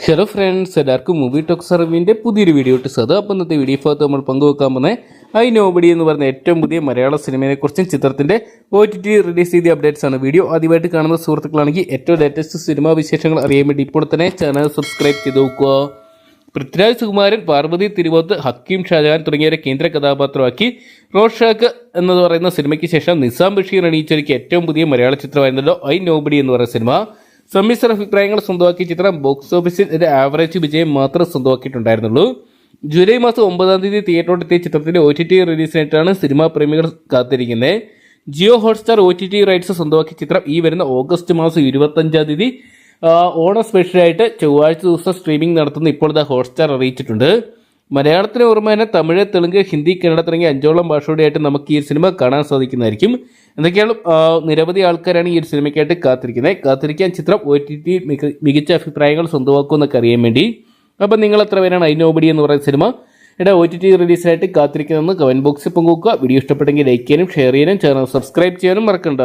Hello friends, എല്ലാവർക്കും movie talks അറിവിൻ്റെ പുതിയൊരു വീഡിയോ ഇട്ട് സത്. അപ്പം ഇന്നത്തെ വീഡിയോ ഭാഗത്ത് നമ്മൾ പങ്കുവെക്കാൻ പോകുന്നത് ഐ നോബഡി എന്ന് പറയുന്ന ഏറ്റവും പുതിയ മലയാള സിനിമയെക്കുറിച്ചും ചിത്രത്തിൻ്റെ OTT റിലീസ് ചെയ്ത അപ്ഡേറ്റ്സ് ആണ്. വീഡിയോ ആദ്യമായിട്ട് കാണുന്ന സുഹൃത്തുക്കളാണെങ്കിൽ ഏറ്റവും ലേറ്റസ്റ്റ് സിനിമാ വിശേഷങ്ങൾ അറിയാൻ വേണ്ടി ഇപ്പോൾ തന്നെ ചാനൽ സബ്സ്ക്രൈബ് ചെയ്ത് നോക്കുക. പൃഥ്വിരാജ് സുകുമാരൻ, പാർവതി തിരുവോത്ത്, ഹക്കീം ഷാജഹാൻ തുടങ്ങിയവരെ കേന്ദ്ര കഥാപാത്രമാക്കി റോഷാക്ക് എന്ന് പറയുന്ന സിനിമയ്ക്ക് ശേഷം നിസാം ബഷീർ അണിയിച്ചൊരുക്കിയ ഏറ്റവും പുതിയ മലയാള ചിത്രമായിരുന്നല്ലോ ഐ നോബഡി എന്ന് പറയുന്ന സിനിമ. സമ്മിശ്ര അഭിപ്രായങ്ങൾ സ്വന്തമാക്കിയ ചിത്രം ബോക്സ് ഓഫീസിൽ ഒരു ആവറേജ് വിജയം മാത്രം സ്വന്തമാക്കിയിട്ടുണ്ടായിരുന്നുള്ളൂ. ജൂലൈ മാസം 9 തിയേറ്ററിലെത്തിയ ചിത്രത്തിന്റെ OTT റിലീസിനായിട്ടാണ് സിനിമാ പ്രേമികൾ കാത്തിരിക്കുന്നത്. ജിയോ ഹോട്ട്സ്റ്റാർ OTT റൈറ്റ്സ് സ്വന്തമാക്കിയ ചിത്രം ഈ വരുന്ന ഓഗസ്റ്റ് മാസം 25 ഓണം സ്പെഷ്യലായിട്ട് ചൊവ്വാഴ്ച ദിവസം സ്ട്രീമിംഗ് നടത്തുന്ന ഇപ്പോഴത്തെ ഹോട്ട്സ്റ്റാർ അറിയിച്ചിട്ടുണ്ട്. മലയാളത്തിന് പുറമെ തന്നെ തമിഴ്, തെലുങ്ക്, ഹിന്ദി, കന്നഡ തുടങ്ങിയ 5ഓളം ഭാഷയോടെയായിട്ട് നമുക്ക് ഈ സിനിമ കാണാൻ സാധിക്കുന്നതായിരിക്കും. എന്തൊക്കെയാണ് നിരവധി ആൾക്കാരാണ് ഈ ഒരു സിനിമയ്ക്കായിട്ട് കാത്തിരിക്കാൻ ചിത്രം OTT മികച്ച അഭിപ്രായങ്ങൾ സ്വന്തമാക്കുമെന്നൊക്കെ അറിയാൻ വേണ്ടി. അപ്പം നിങ്ങൾ എത്ര പേരാണ് ഐ നോബഡി എന്ന് പറയുന്ന സിനിമ OTT റിലീസിനായിട്ട് കാത്തിരിക്കുന്നതെന്ന് കമൻറ്റ് ബോക്സിൽ പങ്കുവെക്കുക. വീഡിയോ ഇഷ്ടപ്പെട്ടെങ്കിൽ ലൈക്ക് ചെയ്യാനും ഷെയർ ചെയ്യാനും ചാനൽ സബ്സ്ക്രൈബ് ചെയ്യാനും മറക്കണ്ട.